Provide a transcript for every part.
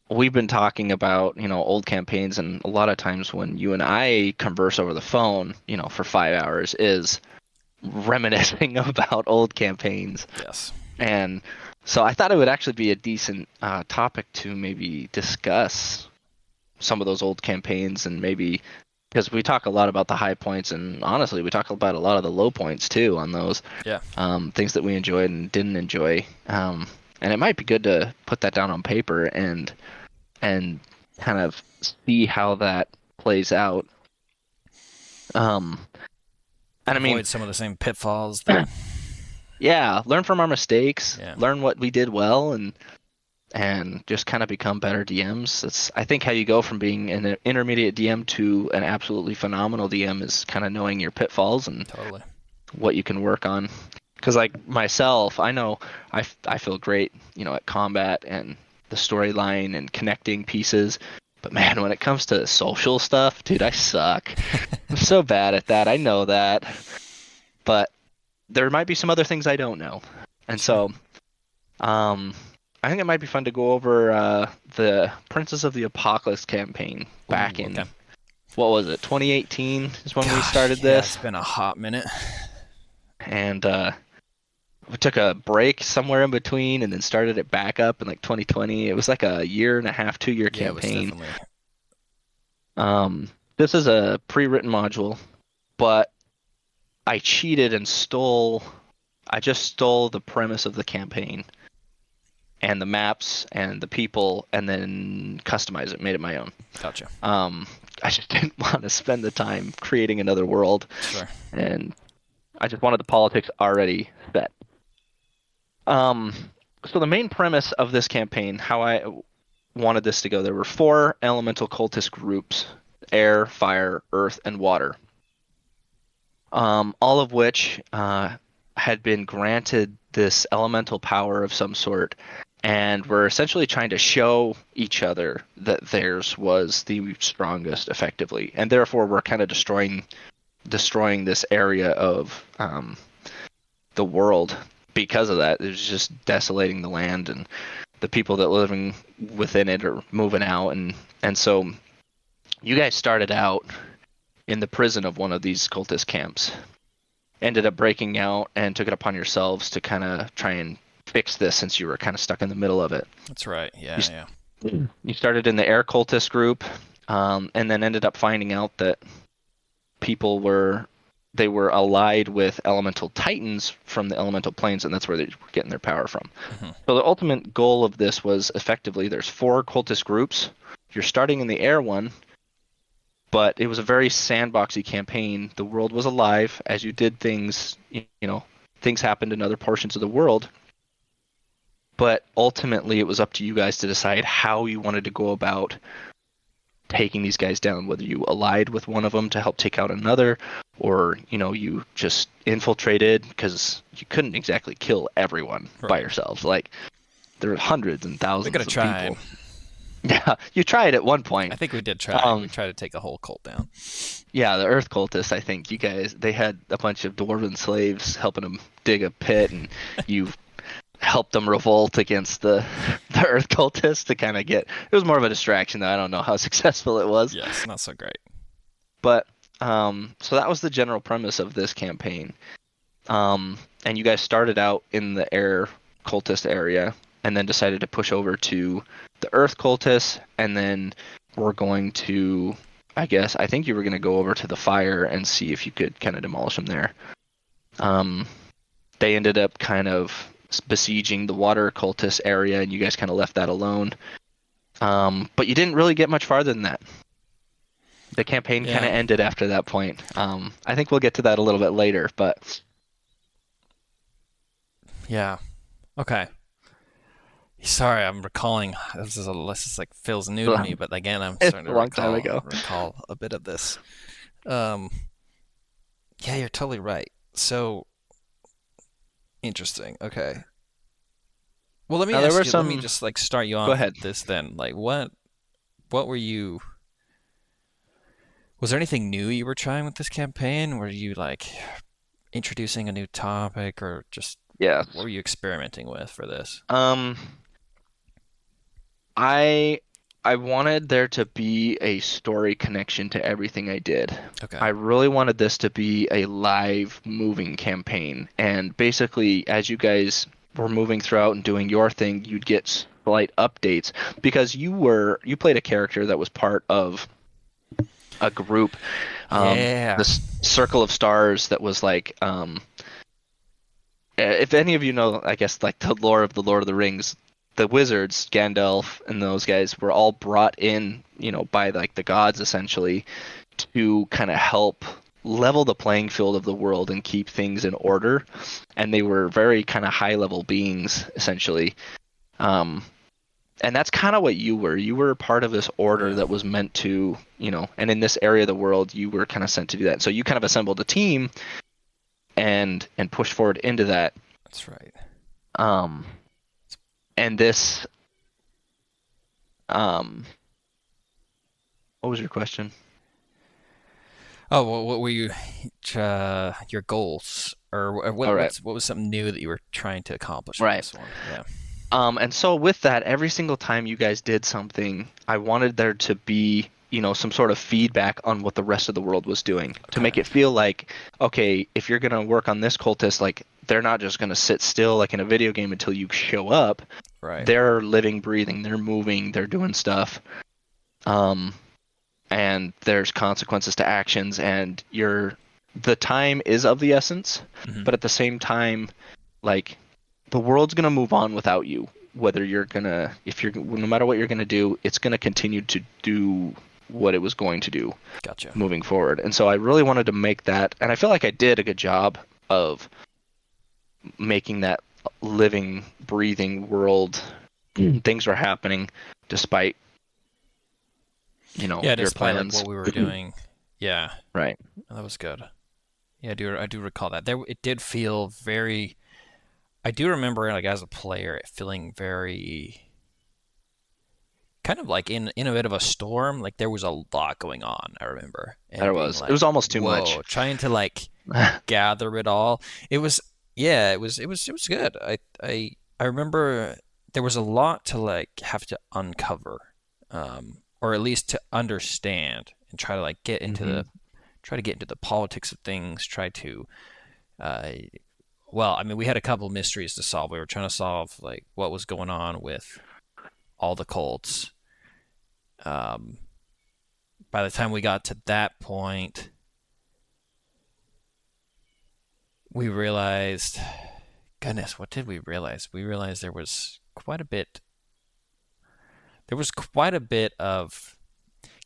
we've been talking about, old campaigns, and a lot of times when you and I converse over the phone, for 5 hours is reminiscing about old campaigns. Yes. And so I thought it would actually be a decent topic to maybe discuss some of those old campaigns and maybe because we talk a lot about the high points and honestly we talk about a lot of the low points too on those Yeah. things that we enjoyed and didn't enjoy. And it might be good to put that down on paper and kind of see how that plays out. Um, and I mean, Avoid some of the same pitfalls that. yeah, learn from our mistakes, Yeah. learn what we did well, and just kind of become better DMs. That's I think how you go from being an intermediate DM to an absolutely phenomenal DM is kind of knowing your pitfalls and Totally. what you can work on. Because like myself, I know I feel great, at combat and the storyline and connecting pieces. But man, when it comes to social stuff, dude, I suck. I'm so bad at that. I know that. But there might be some other things I don't know. And Sure. so, um, I think it might be fun to go over the Princess of the Apocalypse campaign back Ooh, in, okay. what was it, 2018 is when we Gosh, started yeah, it's this. been a hot minute. And we took a break somewhere in between and then started it back up in like 2020. It was like a year and a half, 2 year Yeah, it was campaign. definitely. This is a pre-written module, but I cheated and I just stole the premise of the campaign and the maps and the people and then customized it, made it my own. Gotcha. Um, I just didn't want to spend the time creating another world, Sure. and I just wanted the politics already set. Um, so the main premise of this campaign, how I wanted this to go, there were four elemental cultist groups: air, fire, earth, and water. All of which had been granted this elemental power of some sort, and were essentially trying to show each other that theirs was the strongest, effectively, and therefore were kind of destroying this area of the world because of that. It was just desolating the land, and the people that living within it are moving out, and so you guys started out in the prison of one of these cultist camps, ended up breaking out and took it upon yourselves to kind of try and fix this since you were kind of stuck in the middle of it. That's right. You, Yeah, yeah. you started in the air cultist group, and then ended up finding out that people were allied with elemental titans from the elemental planes, and that's where they were getting their power from. Hmm. So the ultimate goal of this was effectively there's four cultist groups. You're starting in the air one, but it was a very sandboxy campaign. The world was alive as you did things, things happened in other portions of the world, but ultimately it was up to you guys to decide how you wanted to go about taking these guys down, whether you allied with one of them to help take out another, or you just infiltrated because you couldn't exactly kill everyone by Right. yourselves. Like there were hundreds and We could thousands have of tried. people. Yeah, you tried at one I point. think we did try. We Um, tried to take the whole cult down. yeah, the Earth cultists. I think you guys they had a bunch of dwarven slaves helping them dig a pit, and you helped them revolt against the Earth cultists to kind of get. It was more of a distraction, though. I don't know how successful it was, Yes, not so great. but so that was the general premise of this campaign. And you guys started out in the air cultist area, and then decided to push over to the Earth cultists, and then we're going to. I think you were going to go over to the fire and see if you could kind of demolish them there. Um, they ended up kind of besieging the water cultist area, and you guys kind of left that alone. But you didn't really get much farther than that. The campaign kind of Yeah. ended after that point. I think we'll get to that a little bit later, but Yeah. Okay. Sorry, I'm recalling. This is like feels new to me, but again, I'm it's starting a to long time recall ago. recall a bit of this. Um, yeah, you're totally right. So interesting. Okay. Well, let me Now there were ask you. Let me some. just like start you Go off ahead. with this then. Like, what were you? Was there anything new you were trying with this campaign? Were you like introducing a new topic, or just what Yes. were you experimenting with for this? Um, I I wanted there to be a story connection to everything I did. Okay. I really wanted this to be a live moving campaign. And basically, as you guys were moving throughout and doing your thing, you'd get slight updates because you played a character that was part of a group, Yeah. this circle of stars that was like, if any of you know, I guess like the lore of the Lord of the Rings, the wizards, Gandalf and those guys were all brought in, by like the gods essentially to kind of help level the playing field of the world and keep things in order. And they were very kind of high level beings essentially. Um, and that's kind of what you were. You were part of this order Yeah. that was meant to, and in this area of the world, you were kind of sent to do that. So you kind of assembled a team and pushed forward into that. That's right. Um, and this, um, what was your question? Oh, what were your goals, or All right, what was something new that you were trying to accomplish with right. this one? Yeah. And so with that, every single time you guys did something, I wanted there to be, some sort of feedback on what the rest of the world was doing to Okay. make it feel like, okay, if you're gonna work on this cultist, like they're not just gonna sit still like in a video game until you show up. Right. They're living, breathing, they're moving, they're doing stuff. Um, and there's consequences to actions, and the time is of the essence, Hmm. but at the same time, like the world's gonna move on without you. Whether if you're, no matter what you're gonna do, it's gonna continue to do what it was going to do Gotcha. moving forward. And so I really wanted to make that, and I feel like I did a good job of making that living, breathing world. Things were happening despite, Yeah, your despite like plans. what we were doing. Yeah, Right. that was good. Yeah, I do recall that. It did feel very. I do remember like as a player it feeling very kind of like in a bit of a storm. Like there was a lot going on. I remember and There being was. It like, was almost too much. whoa, trying to like gather it all. It was yeah, it was good. I remember there was a lot to like have to uncover, or at least to understand and try to like Hmm. get into the politics of things. Try to, uh, well, I mean, we had a couple mysteries to solve. We were trying to solve like what was going on with all the cults. Um, by the time we got to that point, we realized goodness, what did we realize? We realized there was quite a bit of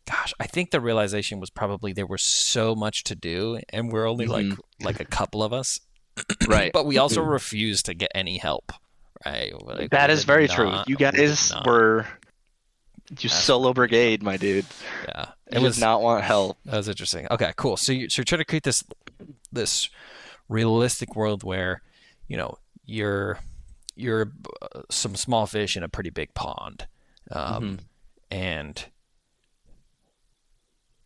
gosh, I think the realization was probably there was so much to do and we're only Hmm. like a couple of us, Right. but we also refused to get any help, right? Like That is very true. You we did guys not were you ask for solo any help. brigade, my dude. Yeah. It You did was not want help. that was interesting. Okay, cool. So you're trying to create this realistic world where, you know, you're you're some small fish in a pretty big pond, Hmm. um, and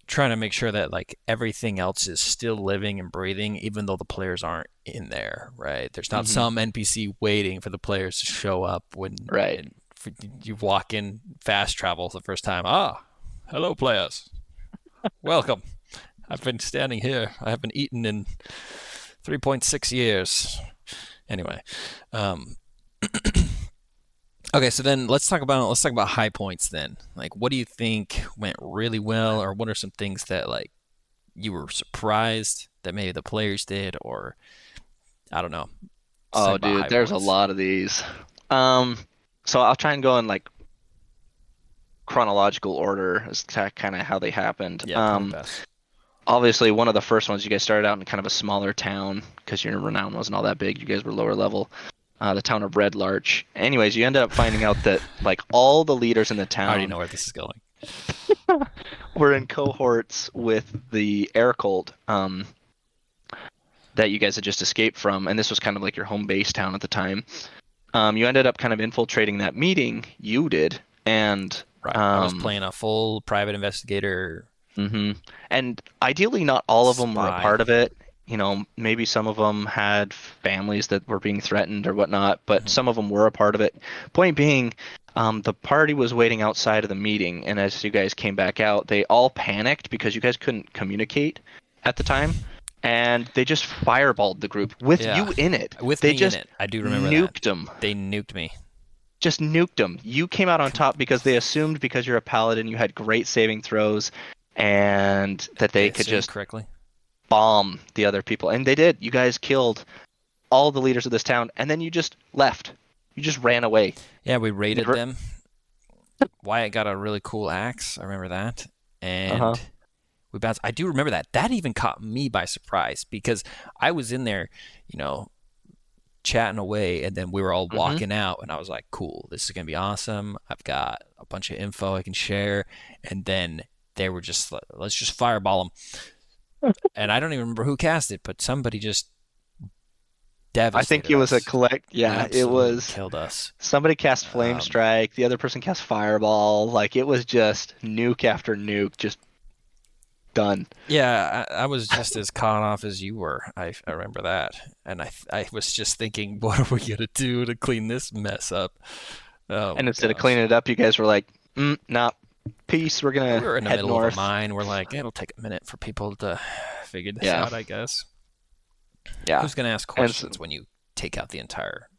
trying to make sure that like everything else is still living and breathing, even though the players aren't in there. Right? There's not Hmm. some NPC waiting for the players to show up when Right. and you walk in fast travel for the first time. Ah, hello, players. Welcome. I've been standing here. I haven't eaten in 3.6 years. Anyway, um, okay, so then let's talk about high points then. Like, what do you think went really well, or what are some things that like you were surprised that maybe the players did, or I don't know. Let's talk Oh, about dude, high there's a points. lot of these. Um, so I'll try and go in like chronological order as to kind of how they happened. Yeah, probably best. Obviously, one of the first ones, you guys started out in kind of a smaller town because your renown wasn't all that big. You guys were lower level. The town of Red Larch. Anyways, you ended up finding out that like all the leaders in the I already town know where this is going. were in cohorts with the air cult that you guys had just escaped from, and this was kind of like your home base town at the time. You ended up kind of infiltrating that meeting. You did, and Right. I was um, playing a full private investigator hmm and ideally, not all of them were a spy. part of it. Maybe some of them had families that were being threatened or whatnot, but Hmm. some of them were a part of it. Point being, The party was waiting outside of the meeting, and as you guys came back out, they all panicked because you guys couldn't communicate at the time, and they just fireballed the group with Yeah, you in it. with They me in just it. I do remember that. nuked them. They nuked me. Just nuked them. You came out on top because they assumed because you're a paladin, you had great saving throws, and that They they could assumed just correctly. bomb the other people. And they did. You guys killed all the leaders of this town, and then you just left. You just ran away. Yeah, we raided Never. them. Wyatt got a really cool axe. I remember that. Uh-huh. And we bounced. I do remember that. That even caught me by surprise because I was in there, you know, chatting away, and then we were all Hmm. walking out, and I was like, "Cool, this is gonna be awesome. I've got a bunch of info I can share." And then they were just like, "Let's just fireball them." And I don't even remember who cast it, but somebody just I think devastated it was a us, collect. Yeah, it absolutely was. killed us. Somebody cast Flame Um, Strike. The other person cast Fireball. Like it was just nuke after nuke, just done. Yeah, I was just as caught off as you were. I remember that, and I was just thinking, what are we gonna do to clean this mess up? Oh And my instead of gosh. cleaning it up, you guys were like, nah, peace. We're We gonna were in the head middle of a north. mine. We're like, it'll take a minute for people to figure this Yeah, out, I guess. yeah. Who's gonna ask And so, questions when you take out the entire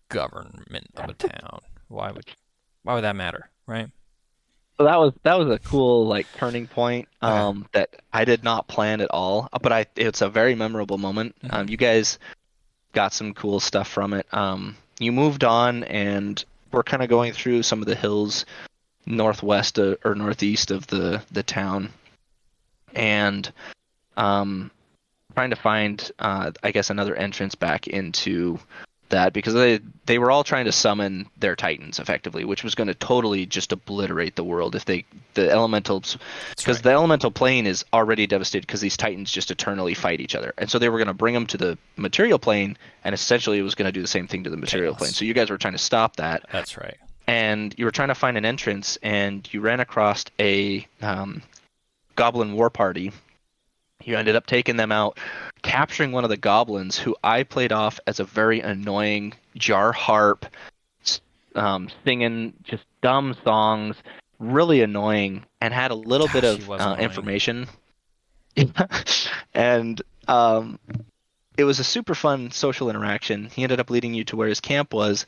government of a town? Why would that matter, right? so that was a cool like turning point Okay. that I did not plan at all, but I it's a very memorable moment. Hmm. You guys got some cool stuff from it. You moved on and we're kind of going through some of the hills northwest or northeast of the town and um trying to find I guess another entrance back into that because they were all trying to summon their titans effectively, which was going to totally just obliterate the world if they the elementals That's because right. the elemental plane is already devastated because these titans just eternally fight each other, and so they were going to bring them to the material plane, and essentially it was going to do the same thing to the material plane. Chaos. So you guys were trying to stop that, That's right. and you were trying to find an entrance, and you ran across a goblin war party. You ended up taking them out, capturing one of the goblins who I played off as a very annoying jar harp, singing just dumb songs, really annoying, and had a little bit Gosh, he of was annoying. information. And it was a super fun social interaction. He ended up leading you to where his camp was,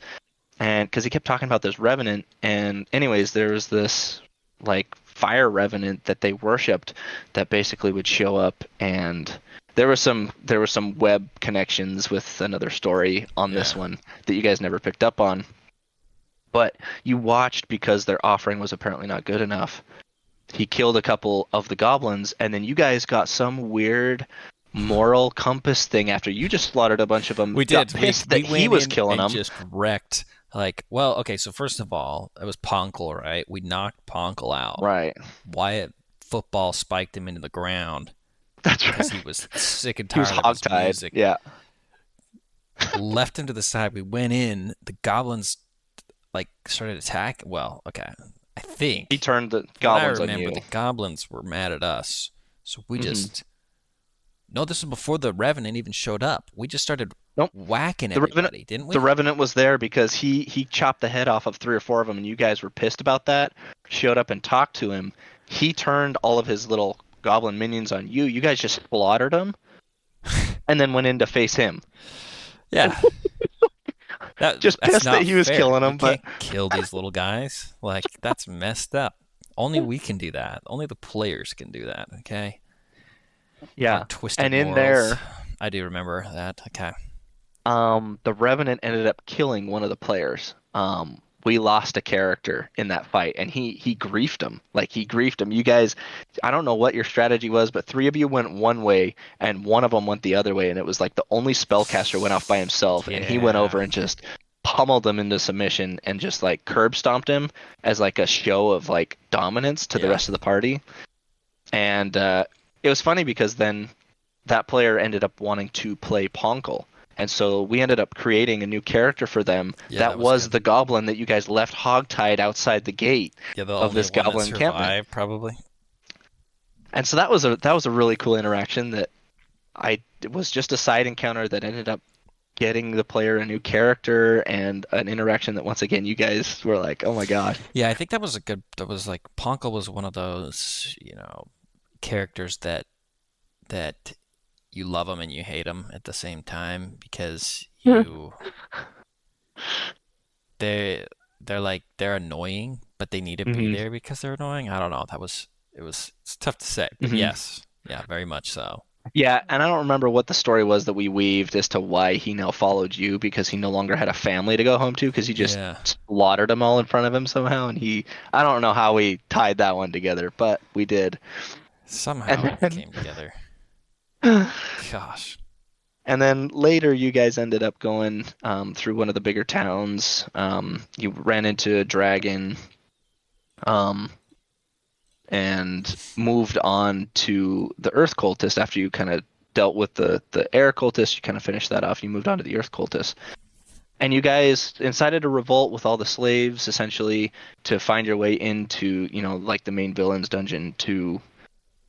and because he kept talking about this revenant, and anyways, there was this like fire revenant that they worshipped that basically would show up, and there were some web connections with another story on this Yeah. one that you guys never picked up on, but you watched because their offering was apparently not good enough. He killed a couple of the goblins, and then you guys got some weird moral compass thing after you just slaughtered a bunch of them. We Got did. pissed We that he went was in killing and them. just wrecked. Like, well, okay. So first of all, it was Ponkel, right? We knocked Ponkel out. Right. Wyatt football spiked him into the ground That's because right. he was sick and He was tired of his hogtied. music. Yeah. Left him to the side. We went in. The goblins like started attack. Well, okay. I He think turned the from what I goblins on remember, you. the goblins were mad at us. So we Hmm. just no. This was before the Revenant even showed up. We just started Nope. whacking The revenant. everybody, didn't The we? revenant was there because he chopped the head off of three or four of them, and you guys were pissed about that. Showed up and talked to him. He turned all of his little goblin minions on you. You guys just slaughtered him, and then went in to face him. Yeah. Just That's pissed that not he was fair. killing You them, but can't kill these little guys. Like that's messed up. Only we can do that. Only the players can do that. Okay. Our yeah. twisted And in morals. there, I do remember that. Okay. the revenant ended up killing one of the players. We lost a character in that fight, and he griefed him. Like he griefed him. You guys, I don't know what your strategy was, but three of you went one way, and one of them went the other way, and it was like the only spellcaster went off by himself, and he went Yeah. over and just pummeled him into submission and just like curb stomped him as like a show of like dominance to the Yeah. rest of the party. And it was funny because then that player ended up wanting to play Ponkel. And so we ended up creating a new character for them Yeah, that that was was good. the goblin that you guys left hogtied outside the gate Yeah, the of only this one that goblin encampment. survived probably. And so that was a really cool interaction that I it was just a side encounter that ended up getting the player a new character and an interaction that once again you guys were like, oh my gosh. Yeah, I think that was a good. That was like Ponko was one of those, characters that you love them and you hate them at the same time because they they're annoying, but they need to be Hmm. there because they're annoying. I don't know. It's tough to say, but Hmm. yes, yeah, very much so. Yeah, and I don't remember what the story was that we weaved as to why he now followed you because he no longer had a family to go home to because you just Yeah, slaughtered them all in front of him somehow, and I don't know how we tied that one together, but we did. somehow And it then came together. Gosh. and then later you guys ended up going through one of the bigger towns. You ran into a dragon, um, and moved on to the Earth cultist after you kind of dealt with the air cultist. You kind of finished that off. You moved on to the Earth cultist. And you guys incited a revolt with all the slaves, essentially, to find your way into, like the main villain's dungeon. To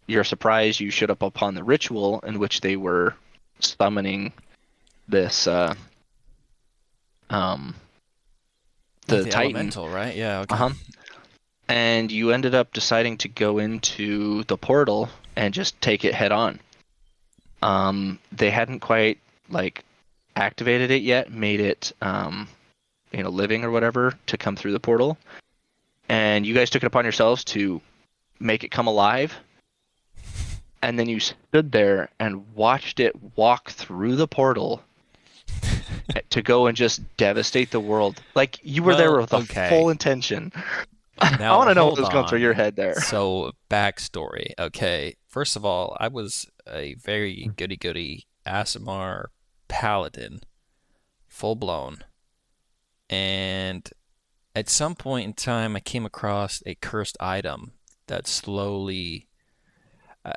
your surprise, you showed up upon the ritual in which they were summoning this, um, Like the the Titan. elemental, right? Yeah, okay. Uh-huh. And you ended up deciding to go into the portal and just take it head on. They hadn't quite like activated it yet, made it living or whatever to come through the portal, and you guys took it upon yourselves to make it come alive, and then you stood there and watched it walk through the portal to go and just devastate the world. Like you were there Well, with a full okay. intention. I Now want to know what hold was going through your on. head there. So, backstory. Okay. First of all, I was a very goody goody Asimar paladin, full blown. And at some point in time, I came across a cursed item that slowly. I,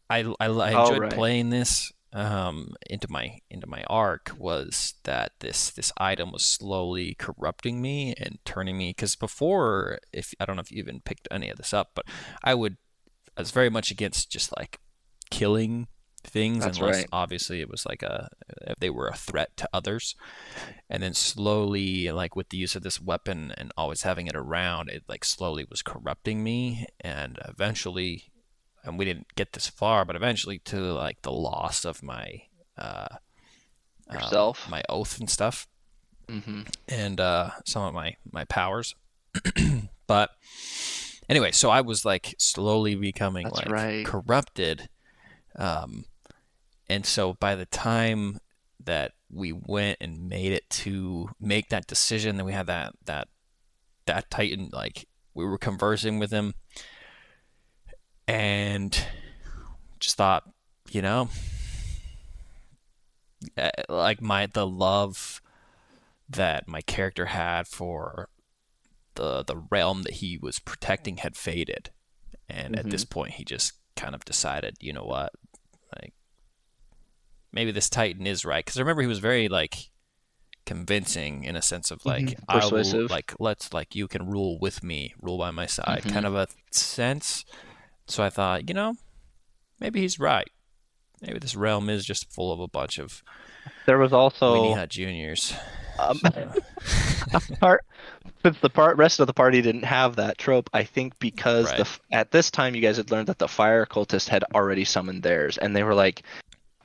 I Oh, enjoyed right. playing this into my arc was that this item was slowly corrupting me and turning me because before if I don't know if you even picked any of this up but I was very much against just like killing things That's unless right. obviously it was like a if they were a threat to others and then slowly like with the use of this weapon and always having it around it like slowly was corrupting me and eventually and we didn't get this far but eventually to like the loss of my uh Yourself. my oath and stuff Hmm. and some of my powers but anyway so I was like slowly becoming That's like right. corrupted um and so by the time that we went and made it to make that decision then we had that titan like we were conversing with him and just thought you know like the love that my character had for the realm that he was protecting had faded and at Hmm. this point he just kind of decided you know what like maybe this titan is right because I remember he was very like convincing in a sense of Hmm. like I will Persuasive. like let's like you can rule with me rule by my side Hmm. kind of a sense so I thought maybe he's right maybe this realm is just full of a bunch of There was weenie also hut juniors um, so a part since the part rest of the party didn't have that trope. I think because right at this time you guys had learned that the fire cultist had already summoned theirs, and they were like,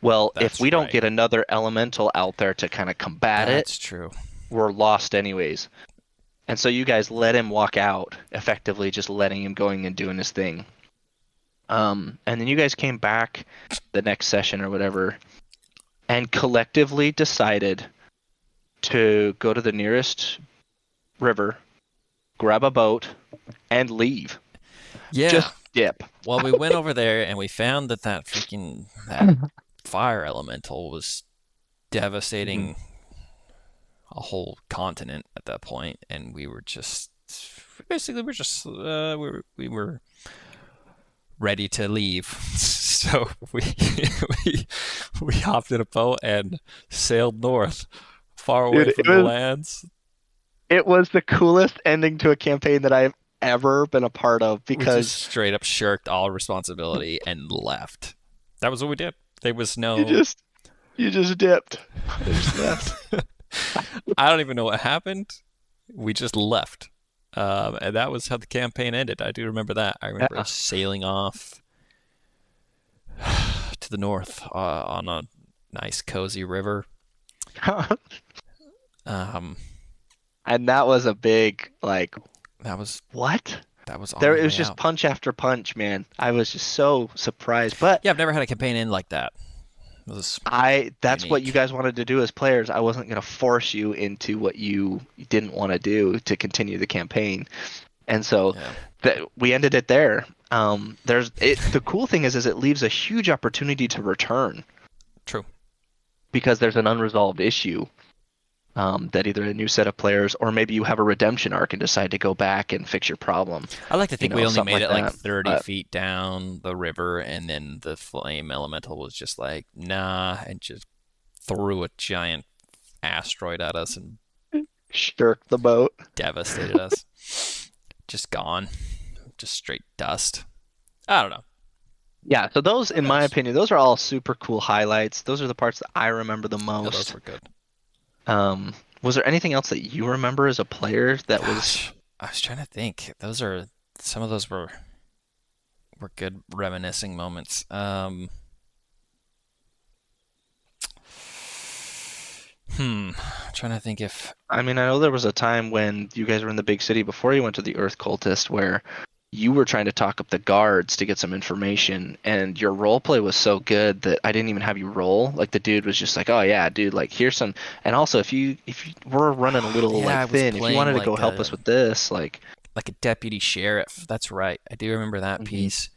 "Well, if that's we don't right get another elemental out there to kind of combat it, that's true we're lost anyways." And so you guys let him walk out, effectively just letting him going and doing his thing. And then you guys came back the next session or whatever, and collectively decided to go to the nearest river, grab a boat, and leave. yeah Just dip. well we went over there and we found that freaking that fire elemental was Mhm. devastating a whole continent at that point, and we were just basically we were ready to leave. So we we hopped in a boat and sailed north, far away Dude, from the lands. it was the coolest ending to a campaign that I've ever been a part of We just because straight up shirked all responsibility and left. That was what we did. There was you no just You just dipped. You just left. I don't even know what happened. We just left. And that was how the campaign ended. I do remember that. I remember Yeah. us sailing off to the north on a nice, cozy river. Um, And that was a big like that was what? that was on There the it was way just out. punch after punch, man. I was just so surprised. But Yeah, I've never had a campaign end like that. It was I that's what you unique. guys wanted to do as players. I wasn't going to force you into what you didn't want to do to continue the campaign. And so Yeah, that we ended it there. There's it the cool thing is it leaves a huge opportunity to return true. because there's an unresolved issue that either a new set of players or maybe you have a redemption arc and decide to go back and fix your problem, I like to think we only something made like it like that. 30 But feet down the river, and then the flame elemental was just like, nah, and just threw a giant asteroid at us and shirk the boat. devastated us. Just gone. Just straight dust. I don't know. Yeah, so those, Who in my knows? opinion, those are all super cool highlights. Those are the parts that I remember the Yeah, those most. were good. Was there anything else that you remember as a player that was? Gosh, I was trying to think. Those are some of those were good reminiscing moments. Trying to think if I mean, I know there was a time when you guys were in the big city before you went to the Earth Cultist where you were trying to talk up the guards to get some information, and your role play was so good that I didn't even have you roll. Like the dude was just like, "Oh yeah, dude, like here's some." And also, if you were running a little yeah, like I was thin, if you playing wanted to go help us with this, like, like a deputy sheriff. That's right. I do remember that hmm piece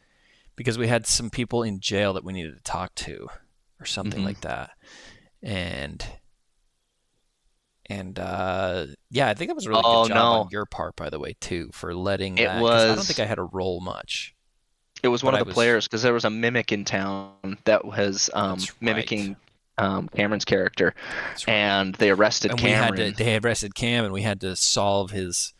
because we had some people in jail that we needed to talk to or something hmm like that. And yeah, I think that was a really good oh job on no, your part, by the way, too, for letting it that because I don't think was I had to roll much, it was but one of I the was. players because there was a mimic in town that was That's right. mimicking Cameron's character, That's right. and they arrested And we had to. Cameron. They had arrested Cam, and we had to solve his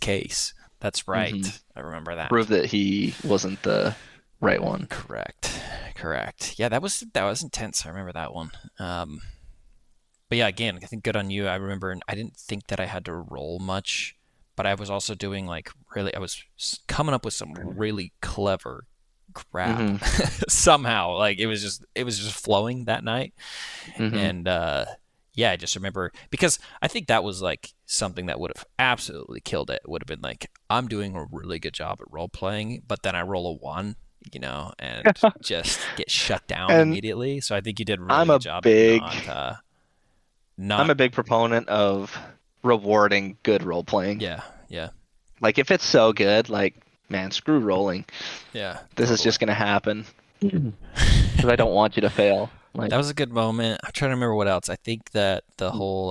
case. That's hmm right. I remember Prove that. that he wasn't the right one. Correct. Correct. Yeah, that was intense. I remember that one. But yeah, again, I think good on you. I remember I didn't think that I had to roll much, but I was also doing like really, I was coming up with some really clever crap hmm somehow. Like it was just flowing that night. hmm And yeah, I just remember because I think that was like something that would have absolutely killed it. It would have been like, I'm doing a really good job at role playing, but then I roll a one, and just get shut down And immediately. So I think you did a really I'm good a job at big I'm not a big proponent of rewarding good role playing. yeah, yeah, Like if it's so good, like man, screw rolling. yeah, This is totally. just gonna happen because I don't want you to fail. That Like, was a good moment. I'm trying to remember what else. I think that the whole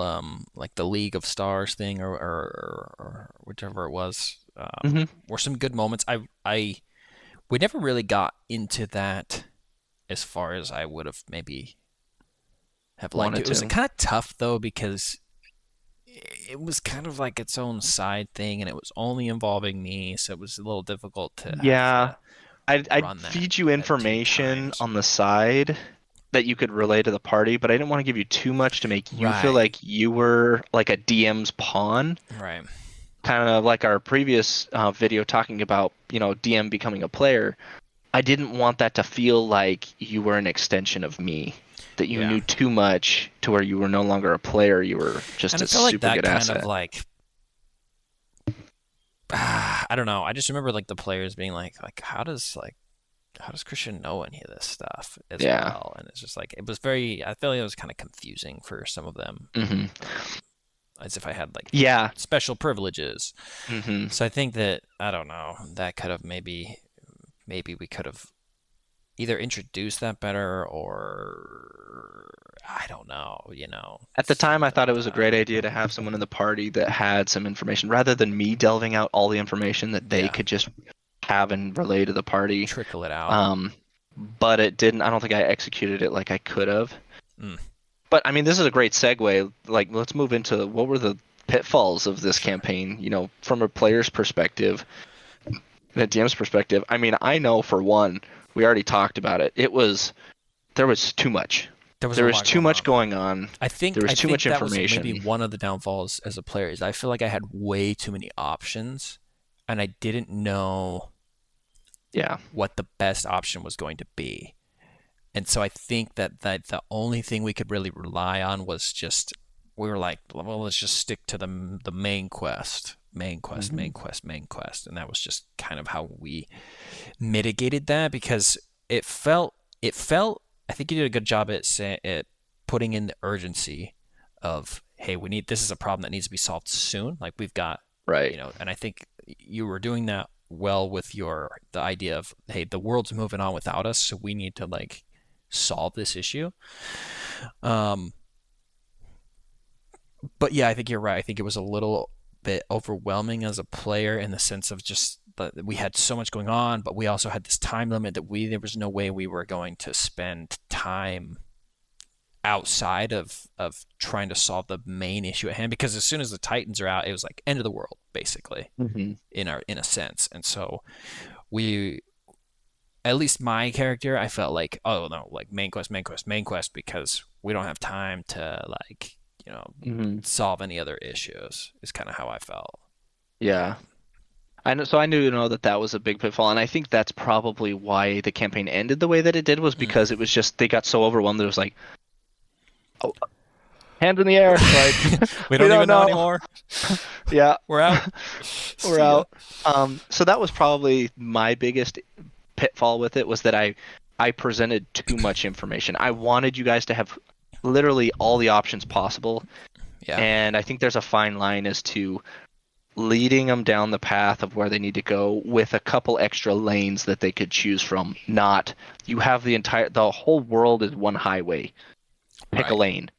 like the League of Stars thing or whichever it was hmm were some good moments. I we never really got into that as far as I would have maybe have liked to. wanted It was to. kind of tough though because it was kind of like its own side thing and it was only involving me, so it was a little difficult to have Yeah, I'd run that feed you at two information times. on the side that you could relay to the party, but I didn't want to give you too much to make you feel Right. like you were like a DM's pawn. Right. Kind of like our previous video talking about, DM becoming a player. I didn't want that to feel like you were an extension of me, that you Yeah. knew too much to where you were no longer a player, you were just And I a felt like super that good kind of asset. like I don't know. I just remember like the players being like how does Christian know any of this stuff as Yeah. well? And it's just like it was very. I feel like it was kind of confusing for some of them, hmm as if I had like Yeah. special privileges. hmm So I think that I don't know. That could have maybe we could have either introduced that better or I don't know. At the time, I Something thought it like was a that. great idea to have someone in the party that had some information rather than me delving out all the information that they Yeah, could just have and relay to the party. trickle it out. Um, but it didn't, I don't think I executed it like I could have. Mm, But I mean, this is a great segue. Like, let's move into what were the pitfalls of this sure. campaign, from a player's perspective, a DM's perspective. I mean, I know for one, we already talked about it. There was too much. There was There a was lot too going much on. going on. I There think was I too think much that was maybe information. one of the downfalls as a player is I feel like I had way too many options and I didn't know Yeah. what the best option was going to be. And so I think that the only thing we could really rely on was just we were like, well, let's just stick to the main quest, main quest, Hmm. main quest, main quest, and that was just kind of how we mitigated that because it felt I think you did a good job at putting in the urgency of hey, we need this is a problem that needs to be solved soon. Like we've got Right. and I think you were doing that well with the idea of hey, the world's moving on without us, so we need to like solve this issue. Um, but yeah, I think you're right. I think it was a little bit overwhelming as a player in the sense of just that we had so much going on, but we also had this time limit that we there was no way we were going to spend time outside of trying to solve the main issue at hand because as soon as the Titans are out, it was like end of the world basically Hmm. in a sense. And so we at least my character, I felt like, oh no, like main quest, main quest, main quest, because we don't have time to like, Hmm. solve any other issues. Is kind of how I felt. Yeah. I know, so I knew, that that was a big pitfall, and I think that's probably why the campaign ended the way that it did was because it was just they got so overwhelmed that it was like, oh, hands in the air, like We we don't don't even know know. anymore. Yeah, We're out. we're See ya. out. So that was probably my biggest pitfall with it was that I presented too much information. I wanted you guys to have literally all the options possible, Yeah. and I think there's a fine line as to leading them down the path of where they need to go with a couple extra lanes that they could choose from. Not you have the whole world is one highway. Pick a Right. lane.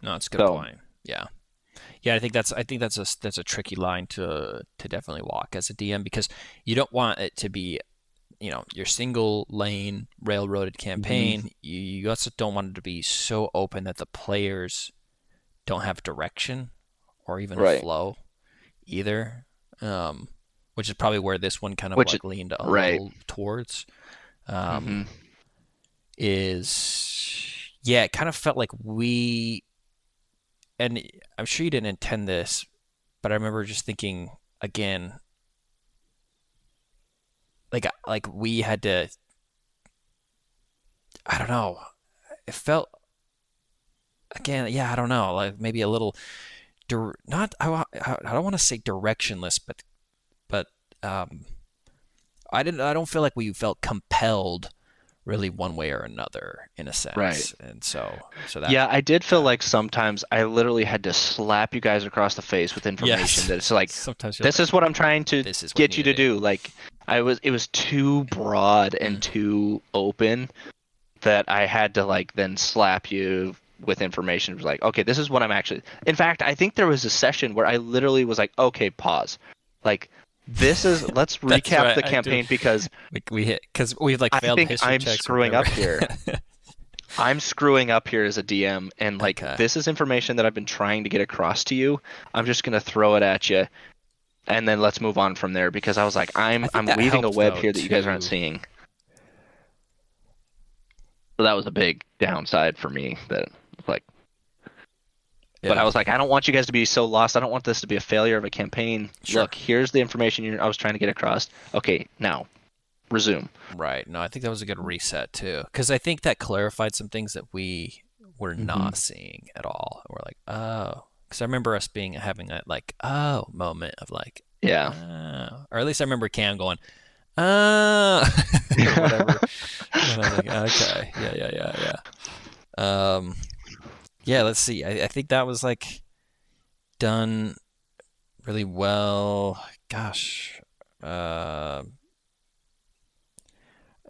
No, it's a good So point. Yeah. Yeah, I think that's a tricky line to definitely walk as a DM because you don't want it to be your single lane railroaded mhm, campaign. You also don't want it to be so open that the players don't have direction or even a right, flow either. Um, which is probably where this one kind of which is like leaned a right. little towards. Um, Hmm. is yeah, it kind of felt like and I'm sure you didn't intend this, but I remember just thinking again, like we had to. I don't know. It felt again, yeah, I don't know, like maybe a little not I don't want to say directionless, but um, I don't feel like we felt compelled really one way or another in a Right. sense, and so that Yeah, I did feel yeah like sometimes I literally had to slap you guys across the face with information yes that it's like, sometimes you're this is like what I'm trying to this is what you get need you to to do. do. Like it was too broad and Mm, too open that I had to like then slap you with information. It was like, okay, this is what I'm actually. In fact, I think there was a session where I literally was like, okay, pause. Like this is let's that's recap right, the I do. campaign because We hit because we've like I failed think history I'm checks or screwing whatever. up here. I'm screwing up here as a DM, and like Okay, this is information that I've been trying to get across to you. I'm just gonna throw it at you, and then let's move on from there because I was like, I I'm think I'm that weaving a helped web though here that you guys aren't too. seeing. So that was a big downside for me. That like, but I Yeah, was like, I don't want you guys to be so lost. I don't want this to be a failure of a campaign. sure. Look, here's the information I was trying to get across. Okay, now resume. Right. No, I think that was a good reset too, because I think that clarified some things that we were Hmm. not seeing at all. We're like, oh, because I remember us being having that like, oh moment of like, Yeah. oh, or at least I remember Cam going, oh, or whatever, and I was like, okay, yeah, yeah, yeah, yeah. Yeah. Let's see. I think that was like done really well. Gosh, uh,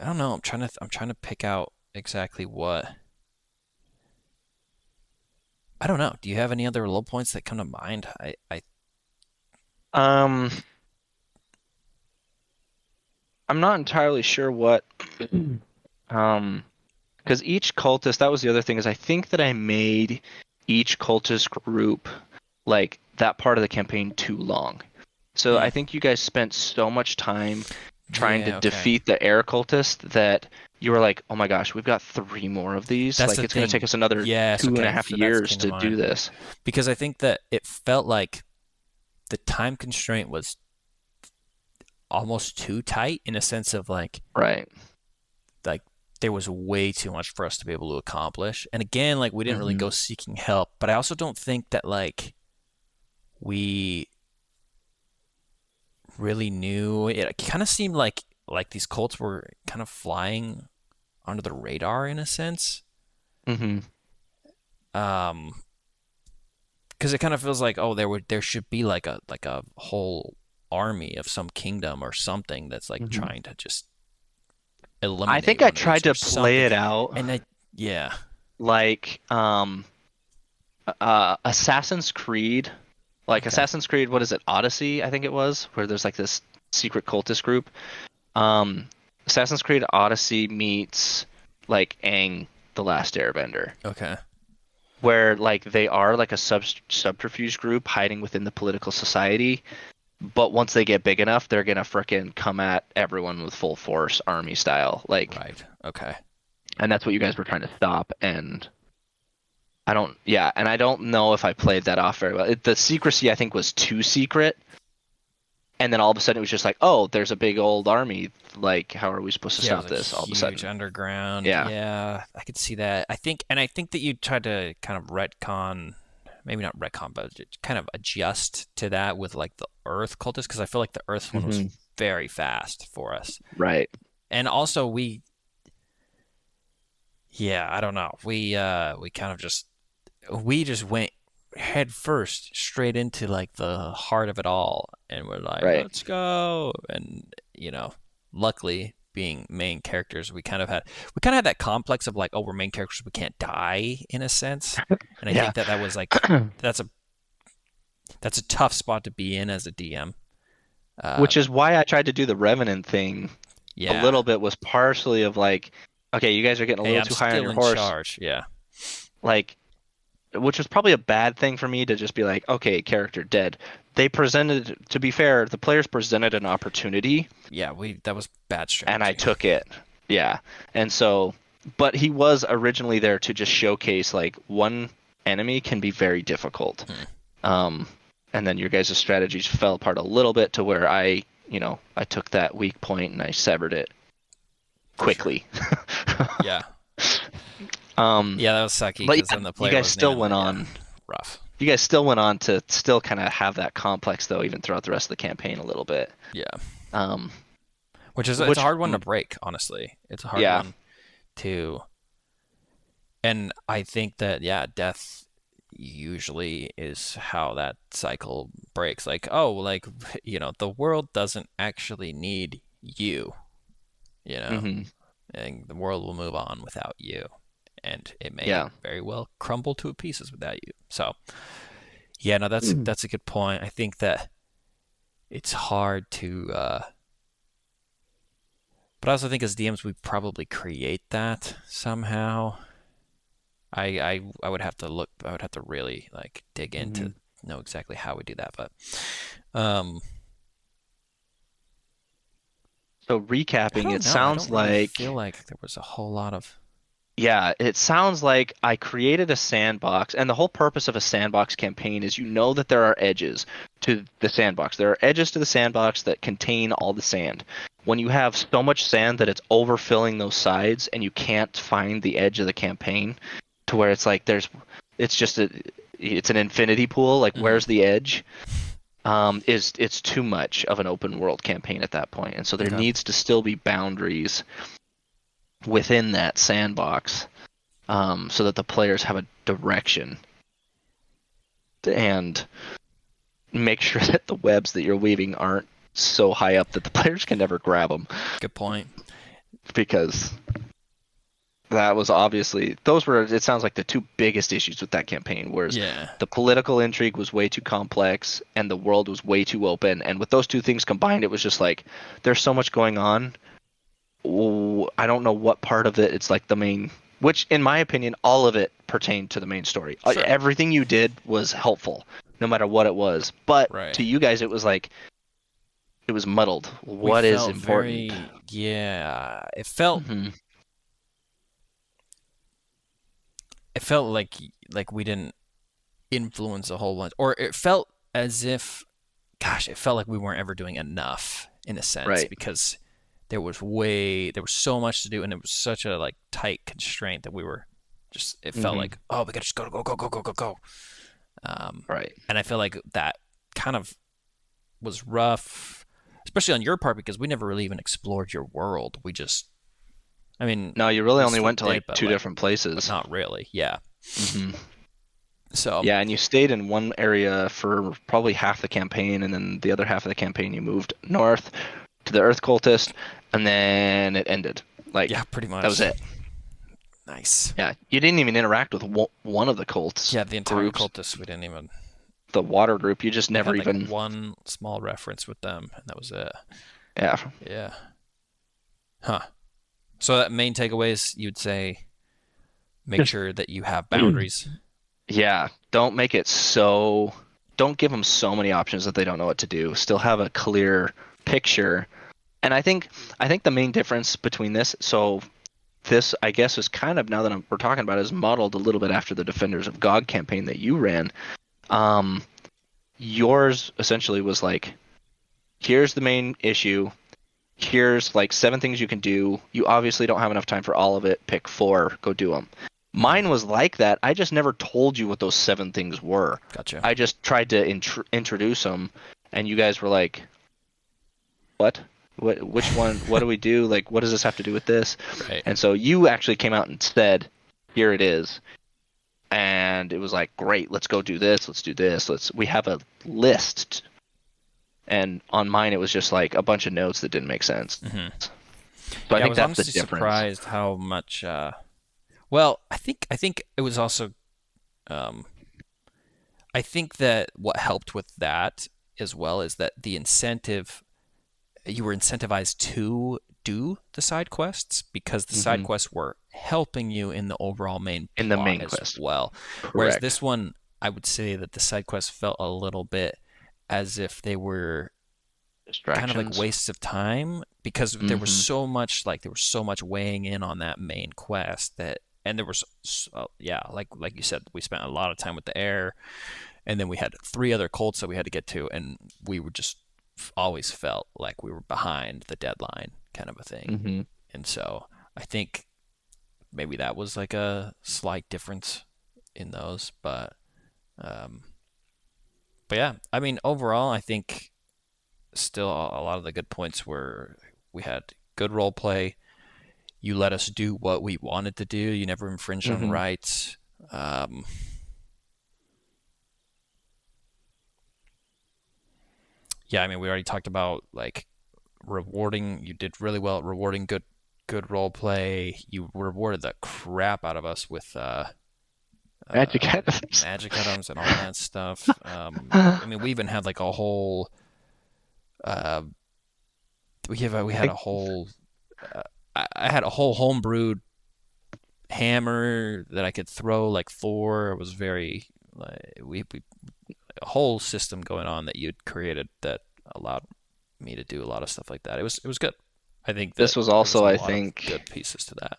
I don't know. I'm trying to pick out exactly what. I don't know. Do you have any other low points that come to mind? um, I'm not entirely sure what. Um, because each cultist, that was the other thing, is I think that I made each cultist group like that part of the campaign too long. So hmm, I think you guys spent so much time trying to yeah, okay. defeat the air cultist that you were like, oh my gosh, we've got three more of these. That's Like the it's going to take thing. us another Yes, two and a okay, half so that's years came to to mind do this. because I think that it felt like the time constraint was almost too tight in a sense of Right. like there was way too much for us to be able to accomplish. And again, like we didn't really Hmm. go seeking help, but I also don't think that like we really knew. It kind of seemed like these cults were kind of flying under the radar in a sense. Hmm. Um, because it kind of feels like there should be like a whole army of some kingdom or something that's like Hmm. trying to just I eliminate think I one of these tried or to something. play it out And I yeah. like Assassin's Creed, like Okay. Assassin's Creed, what is it, Odyssey, I think it was, where there's like this secret cultist group. Um, Assassin's Creed Odyssey meets like Aang, the Last Airbender, Okay. where like they are like a subterfuge group hiding within the political society, but once they get big enough, they're gonna frickin' come at everyone with full force, army style, like, Right. Okay. and that's what you guys were trying to stop. And yeah, and I don't know if I played that off very well. The secrecy I think was too secret, and then all of a sudden it was just like, oh, there's a big old army. Like, how are we supposed to Yeah, it was stop a this? All of a huge sudden, underground. yeah. Yeah, I could see that. I think that you tried to kind of retcon, maybe not retcon, but kind of adjust to that with like the Earth cultist, because I feel like the Earth one was Hmm. very fast for us. Right. And also yeah, I don't know. We kind of just went head first straight into like the heart of it all, and we're like, Right. let's go. And luckily being main characters, we kind of had that complex of like, oh, we're main characters, we can't die in a sense. And I Yeah. think that was like that's a that's a tough spot to be in as a DM. uh Which is why I tried to do the Revenant thing a yeah, little bit, was partially of like, okay, you guys are getting a hey, little I'm too high on still your in horse, charge. Yeah. like, which was probably a bad thing for me to just be like, okay, character dead. They presented, to be fair, the players presented an opportunity Yeah, we that was bad and I strategy. took it. Yeah. And so, but he was originally there to just showcase like one enemy can be very difficult. Hmm. Um, and then your guys' strategies fell apart a little bit to where I took that weak point and I severed it For sure. quickly. Yeah. um, Yeah, that was sucky but because yeah, then the player wasn't even rough. you guys still went on to still kind of have that complex though, even throughout the rest of the campaign a little bit. Yeah. Um, It's a which, hard one to break, honestly. It's a hard yeah. one to, and I think that yeah, death usually is how that cycle breaks. Like, oh, like the world doesn't actually need you, you know, Hmm. and the world will move on without you, and it may Yeah. very well crumble to pieces without you. So, yeah, no, that's a good point. I think that it's hard to but I also think as DMs we probably create that somehow. I would have to look. I would have to really like dig Hmm. into know exactly how we do that. But um, So I recapping, don't it know. I sounds don't really feel like, like there was a whole lot of. yeah, it sounds like I created a sandbox, and the whole purpose of a sandbox campaign is that there are edges to the sandbox. There are edges to the sandbox that contain all the sand. When you have so much sand that it's overfilling those sides and you can't find the edge of the campaign to where it's like it's just it's an infinity pool, like Mhm. where's the edge? It's too much of an open world campaign at that point. And so there Okay. needs to still be boundaries within that sandbox, so that the players have a direction and make sure that the webs that you're weaving aren't so high up that the players can never grab them, Good point. because that was obviously those were, it sounds like, the two biggest issues with that campaign, whereas Yeah. the political intrigue was way too complex and the world was way too open, and with those two things combined it was just like there's so much going on. I don't know what part of it it's like the main, which in my opinion all of it pertained to the main story. Sure. Everything you did was helpful no matter what it was, but Right. to you guys it was like it was muddled. We What is felt important? very yeah. It felt Hmm. it felt like we didn't influence a whole bunch, or it felt as if, gosh, it felt like we weren't ever doing enough in a sense Right. because there was so much to do, and it was such a like tight constraint that we were just. It felt Hmm. like, oh, we gotta just go. Right. And I feel like that kind of was rough, especially on your part because we never really even explored your world. We just, I mean, No, you really we only still went to did, like two different but places. not really. Yeah. Hmm. So Yeah, and you stayed in one area for probably half the campaign, and then the other half of the campaign you moved north to the Earth Cultist, and then it ended. yeah, Like pretty that was much. it. Nice. Yeah, you didn't even interact with one of the cults Yeah, the entire groups, cultists we didn't even. the water group. You just We never had like even. one small reference with them, and that was it. Yeah, Yeah. Huh. So that main takeaways, you'd say, make just sure that you have boundaries. yeah. Don't make it so. Don't give them so many options that they don't know what to do. Still have a clear picture. And I think the main difference between this, so this I guess is kind of now that we're talking about it, is modeled a little bit after the Defenders of God campaign that you ran. Um, yours essentially was like, here's the main issue. Here's like 7 things you can do. You obviously don't have enough time for all of it. Pick 4, go do them. Hmm. Mine was like that. I just never told you what those 7 things were. Gotcha. I just tried to introduce them, and you guys were like, what? Which one? What do we do? Like, what does this have to do with this? Right. And so you actually came out and said, here it is. And it was like, great, let's go do this. Let's do this. We have a list. And on mine, it was just like a bunch of notes that didn't make sense. Hmm. So I Yeah, I think was that's the honestly difference. surprised how much. Well, I think it was also. Um, I think that what helped with that as well is that the incentive you were incentivized to do the side quests because the side Hmm. quests were helping you in the overall main In the plot main as quest. well. Whereas Correct. this one, I would say that the side quests felt a little bit as if they were kind of like Distractions. wastes of time because Hmm. there was so much weighing in on that main quest that and there was yeah like you said we spent a lot of time with the air and then we had 3 other cults that we had to get to and we were just always felt like we were behind the deadline kind of a thing. Hmm. And so I think maybe that was like a slight difference in those, um, but yeah, I mean overall I think still a lot of the good points were we had good role play. You let us do what we wanted to do. You never infringed on Hmm. rights. Um, yeah, I mean we already talked about like rewarding. You did really well at rewarding good role play. You rewarded the crap out of us with Magic uh, items. magic items and all that stuff. I mean, we even had like a whole. Uh, we had I, a whole. Uh, I had a whole homebrewed hammer that I could throw like Thor. It was very like we a whole system going on that you'd created that allowed me to do a lot of stuff like that. It was good. I think that this was there was also, a I lot of think, good pieces to that.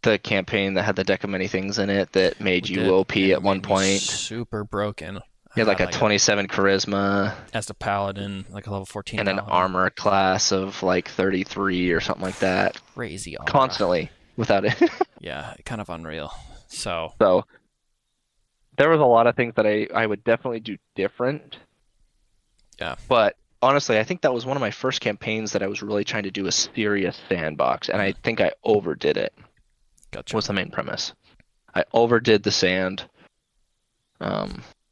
the campaign that had the deck of many things in it that made We you did, OP and it at one made me point. super broken. I You had like had a like a 27 charisma as a paladin, like a level 14 and an paladin, armor class of like 33 or something like that crazy aura. constantly without it. Yeah, kind of unreal. So So there was a lot of things that I would definitely do different. yeah, But honestly, I think that was one of my first campaigns that I was really trying to do a serious sandbox. And I mm, think I overdid it, gotcha. was the main premise. I overdid the sand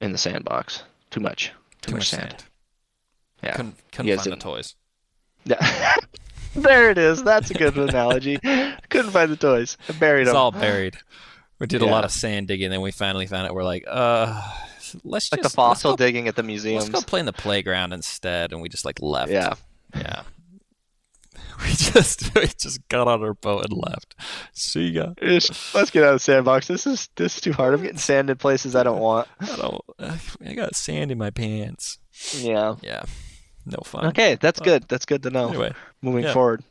in the sandbox. Too much. Too Too much much sand. sand. Yeah. Couldn't You guys find the didn't. toys. Yeah. There it is. That's a good analogy. Couldn't find the toys. I buried It's them. all buried. We did a lot Yeah. of sand digging, then we finally found it. We're like, let's Like the just fossil digging at the let's go museums. play in the playground instead, and we just like left. Yeah. Yeah, we just got on our boat and left. See ya. Let's get out of the sandbox. This is too hard. I'm getting It's, sand in places I don't want. I don't. I got sand in my pants. Yeah. Yeah, no fun. Okay, that's But good. That's good to know anyway, moving yeah, forward.